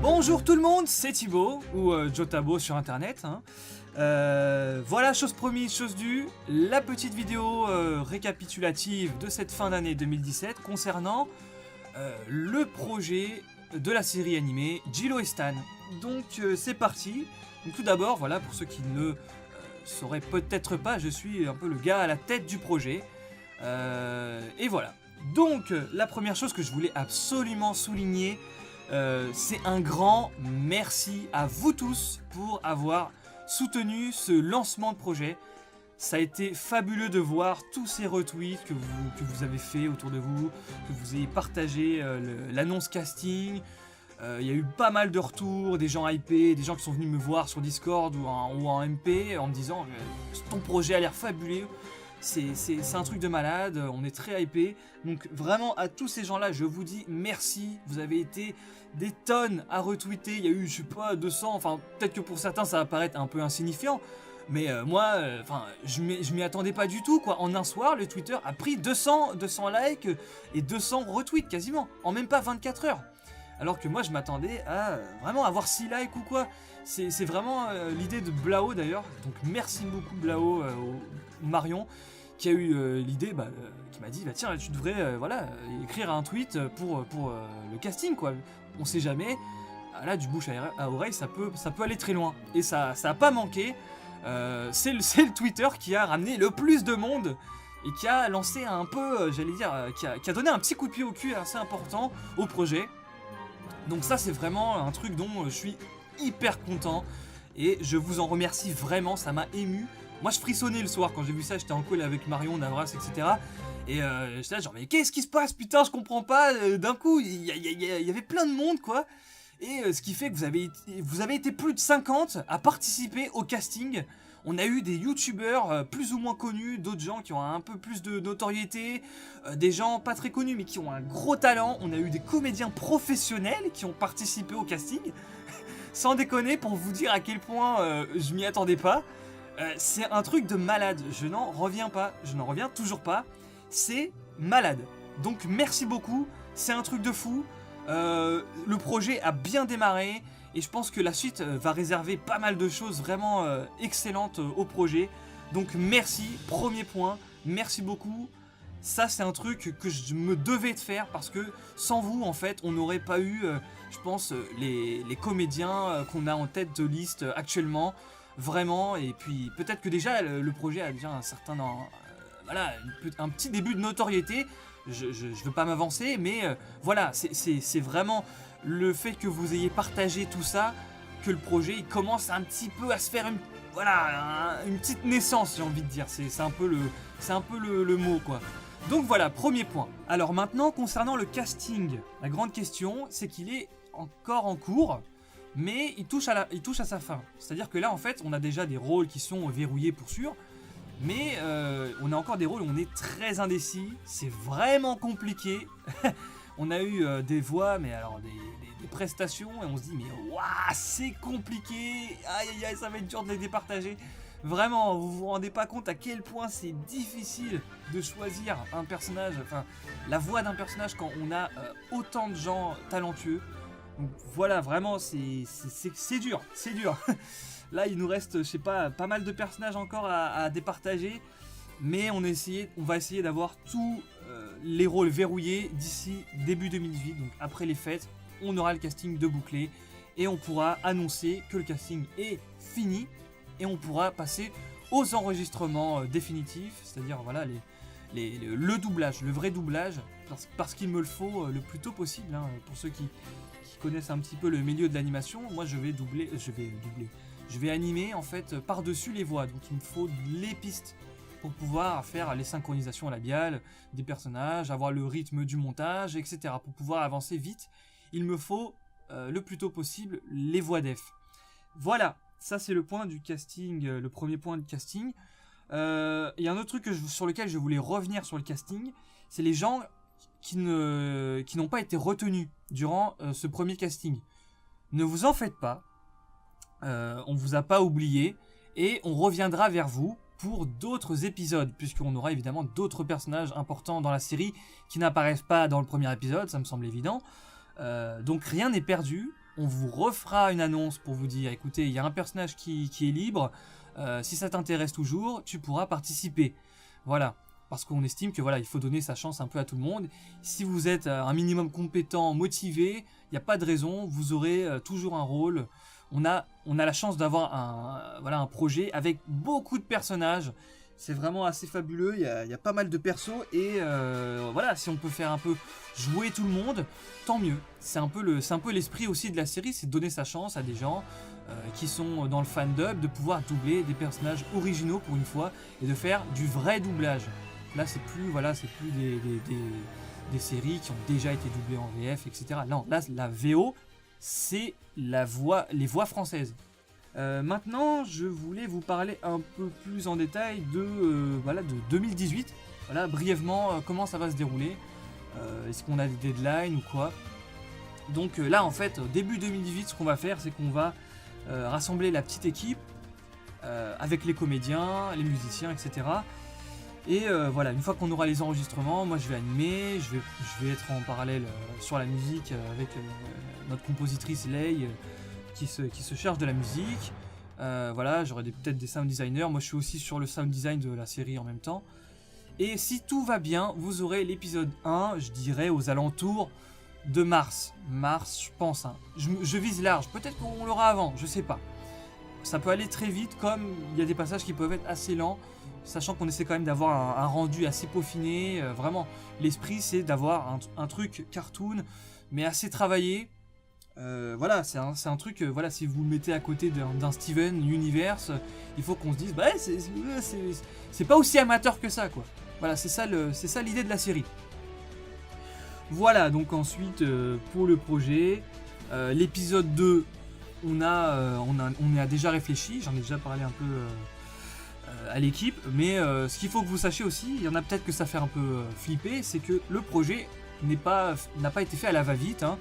Bonjour tout le monde, c'est Thibaut, ou Jotabo sur internet. Voilà, chose promise, chose due, la petite vidéo récapitulative de cette fin d'année 2017 concernant le projet de la série animée Jilo et Stan. Donc c'est parti. Donc tout d'abord, voilà, pour ceux qui ne sauraient peut-être pas, je suis un peu le gars à la tête du projet. Et voilà. Donc la première chose que je voulais absolument souligner, c'est un grand merci à vous tous pour avoir soutenu ce lancement de projet. Ça a été fabuleux de voir tous ces retweets que vous avez fait autour de vous, que vous ayez partagé l'annonce casting. Il y a eu pas mal de retours, des gens hypés, des gens qui sont venus me voir sur Discord ou en MP en me disant ton projet a l'air fabuleux. C'est un truc de malade, on est très hypé. Donc vraiment à tous ces gens-là, je vous dis merci. Vous avez été des tonnes à retweeter. Il y a eu, je sais pas, 200, enfin peut-être que pour certains ça va paraître un peu insignifiant. Mais moi, je m'y attendais pas du tout, quoi. En un soir, le Twitter a pris 200 likes et 200 retweets quasiment, en même pas 24 heures. Alors que moi, je m'attendais à vraiment avoir 6 likes ou quoi. C'est vraiment l'idée de Blao d'ailleurs. Donc merci beaucoup Blao, Marion, qui a eu l'idée, qui m'a dit, tiens, tu devrais écrire un tweet pour le casting, quoi. On sait jamais. Là, du bouche à oreille, ça peut aller très loin. Et ça a pas manqué. C'est le Twitter qui a ramené le plus de monde et qui a lancé un peu, j'allais dire, qui a donné un petit coup de pied au cul assez important au projet. Donc ça, c'est vraiment un truc dont je suis hyper content et je vous en remercie vraiment, ça m'a ému. Moi, je frissonnais le soir quand j'ai vu ça, j'étais en call avec Marion, Navras, etc. Et j'étais là genre, mais qu'est-ce qui se passe, putain, je comprends pas. D'un coup, il y avait plein de monde, quoi. Et ce qui fait que vous avez été plus de 50 à participer au casting. On a eu des youtubeurs plus ou moins connus, d'autres gens qui ont un peu plus de notoriété, des gens pas très connus mais qui ont un gros talent. On a eu des comédiens professionnels qui ont participé au casting. Sans déconner, pour vous dire à quel point je m'y attendais pas. C'est un truc de malade, je n'en reviens toujours pas. C'est malade. Donc merci beaucoup, c'est un truc de fou. Le projet a bien démarré et je pense que la suite va réserver pas mal de choses vraiment excellentes au projet. Donc merci, premier point, merci beaucoup. Ça c'est un truc que je me devais de faire parce que sans vous en fait on n'aurait pas eu je pense les comédiens qu'on a en tête de liste actuellement. Vraiment, et puis peut-être que déjà le projet a déjà un certain un petit début de notoriété. Je veux pas m'avancer, mais voilà, c'est vraiment le fait que vous ayez partagé tout ça, que le projet il commence un petit peu à se faire une petite naissance, j'ai envie de dire. C'est un peu le mot, quoi. Donc voilà, premier point. Alors maintenant, concernant le casting, la grande question, c'est qu'il est encore en cours. Mais il touche à sa fin. C'est-à-dire que là, en fait, on a déjà des rôles qui sont verrouillés pour sûr. Mais on a encore des rôles où on est très indécis. C'est vraiment compliqué. On a eu des voix, mais alors des prestations. Et on se dit, mais waouh, c'est compliqué. Aïe, aïe, aïe, ça va être dur de les départager. Vraiment, vous vous rendez pas compte à quel point c'est difficile de choisir un personnage, enfin, la voix d'un personnage quand on a autant de gens talentueux. Donc voilà, vraiment, c'est dur, c'est dur. Là, il nous reste, je sais pas mal de personnages encore à départager. Mais on va essayer d'avoir tous les rôles verrouillés d'ici début 2018. Donc après les fêtes, on aura le casting de bouclé. Et on pourra annoncer que le casting est fini. Et on pourra passer aux enregistrements définitifs. C'est-à-dire, voilà, le doublage, le vrai doublage. Parce qu'il me le faut le plus tôt possible, hein, pour ceux qui connaissent un petit peu le milieu de l'animation. Moi je vais animer en fait par-dessus les voix, donc il me faut les pistes pour pouvoir faire les synchronisations labiales des personnages, avoir le rythme du montage, etc. Pour pouvoir avancer vite, il me faut le plus tôt possible les voix def. Voilà, ça c'est le point du casting, le premier point de casting. Il y a un autre truc sur lequel je voulais revenir sur le casting, c'est les gens qui n'ont pas été retenus durant ce premier casting. Ne vous en faites pas, on vous a pas oublié et on reviendra vers vous pour d'autres épisodes, puisqu'on aura évidemment d'autres personnages importants dans la série qui n'apparaissent pas dans le premier épisode, ça me semble évident. Donc rien n'est perdu, on vous refera une annonce pour vous dire, écoutez, il y a un personnage qui est libre, si ça t'intéresse toujours, tu pourras participer. Voilà, parce qu'on estime que voilà, il faut donner sa chance un peu à tout le monde. Si vous êtes un minimum compétent, motivé, il n'y a pas de raison, vous aurez toujours un rôle. On a la chance d'avoir un projet avec beaucoup de personnages. C'est vraiment assez fabuleux, il y a pas mal de persos et voilà, si on peut faire un peu jouer tout le monde, tant mieux. C'est un peu l'esprit aussi de la série, c'est de donner sa chance à des gens qui sont dans le fandub, de pouvoir doubler des personnages originaux pour une fois et de faire du vrai doublage. Là, c'est plus des séries qui ont déjà été doublées en VF, etc. Non, là, la VO, c'est les voix françaises. Maintenant, je voulais vous parler un peu plus en détail de 2018. Voilà, brièvement, comment ça va se dérouler. Est-ce qu'on a des deadlines ou quoi? Donc là, en fait, début 2018, ce qu'on va faire, c'est qu'on va rassembler la petite équipe avec les comédiens, les musiciens, etc. Et voilà, une fois qu'on aura les enregistrements, moi je vais animer, je vais être en parallèle sur la musique avec notre compositrice Lei qui se charge de la musique. Voilà, j'aurai peut-être des sound designers, moi je suis aussi sur le sound design de la série en même temps. Et si tout va bien, vous aurez l'épisode 1, je dirais aux alentours de mars. Mars, je pense. Hein. Je vise large, peut-être qu'on l'aura avant, je sais pas. Ça peut aller très vite, comme il y a des passages qui peuvent être assez lents, sachant qu'on essaie quand même d'avoir un rendu assez peaufiné. Vraiment, l'esprit c'est d'avoir un truc cartoon, mais assez travaillé. Voilà, c'est un truc, voilà, si vous le mettez à côté d'un Steven Universe, il faut qu'on se dise, bah c'est pas aussi amateur que ça, quoi. Voilà, c'est ça l'idée de la série. Voilà, donc ensuite, pour le projet, l'épisode 2, on y a déjà réfléchi, j'en ai déjà parlé un peu à l'équipe, mais ce qu'il faut que vous sachiez aussi, il y en a peut-être que ça fait un peu flipper, c'est que le projet n'a pas été fait à la va-vite, hein.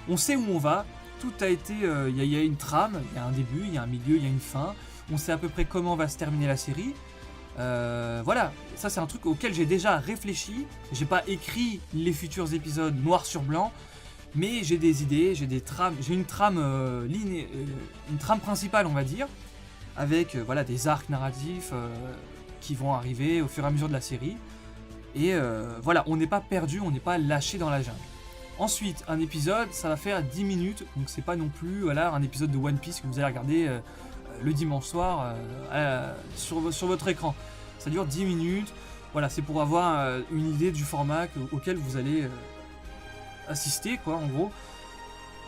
On sait où on va, tout a été, il y a une trame, il y a un début, il y a un milieu, il y a une fin, on sait à peu près comment va se terminer la série. Voilà, ça c'est un truc auquel j'ai déjà réfléchi, j'ai pas écrit les futurs épisodes noir sur blanc, mais j'ai des idées, j'ai une trame principale on va dire, avec voilà, des arcs narratifs qui vont arriver au fur et à mesure de la série, et voilà, on n'est pas perdu, on n'est pas lâché dans la jungle. Ensuite, un épisode, ça va faire 10 minutes, donc c'est pas non plus voilà, un épisode de One Piece que vous allez regarder le dimanche soir sur votre écran. Ça dure 10 minutes, voilà, c'est pour avoir une idée du format auquel vous allez assister, quoi, en gros.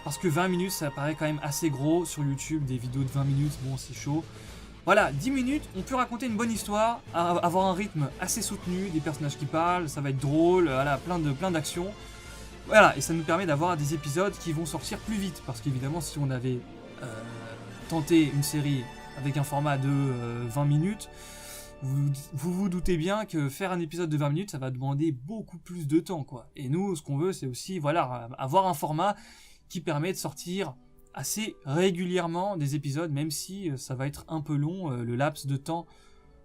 Parce que 20 minutes, ça paraît quand même assez gros sur YouTube, des vidéos de 20 minutes, bon, c'est chaud. Voilà, 10 minutes, on peut raconter une bonne histoire, avoir un rythme assez soutenu, des personnages qui parlent, ça va être drôle, voilà, plein d'actions. Voilà, et ça nous permet d'avoir des épisodes qui vont sortir plus vite, parce qu'évidemment, si on avait tenté une série avec un format de 20 minutes, vous doutez bien que faire un épisode de 20 minutes, ça va demander beaucoup plus de temps, quoi. Et nous, ce qu'on veut, c'est aussi, voilà, avoir un format qui permet de sortir assez régulièrement des épisodes, même si ça va être un peu long, le laps de temps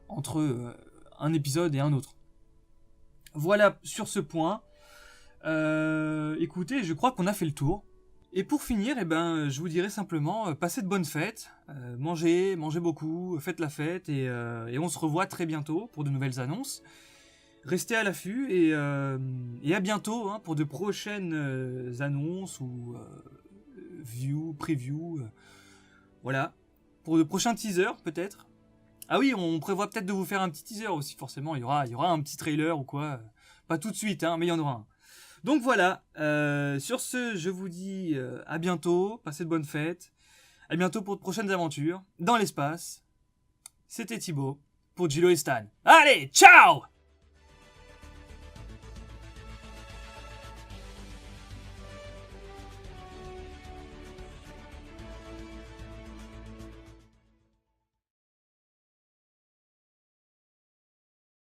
entre un épisode et un autre. Voilà sur ce point. Écoutez, je crois qu'on a fait le tour. Et pour finir, je vous dirais simplement, passez de bonnes fêtes, mangez beaucoup, faites la fête, et on se revoit très bientôt pour de nouvelles annonces. Restez à l'affût, et à bientôt hein, pour de prochaines annonces ou preview, voilà, pour de prochains teasers peut-être. Ah oui, on prévoit peut-être de vous faire un petit teaser aussi, forcément, il y aura un petit trailer ou quoi, pas tout de suite, hein, mais il y en aura un. Donc voilà, sur ce, je vous dis à bientôt, passez de bonnes fêtes, à bientôt pour de prochaines aventures, dans l'espace. C'était Thibaut, pour Gilo et Stan. Allez, ciao!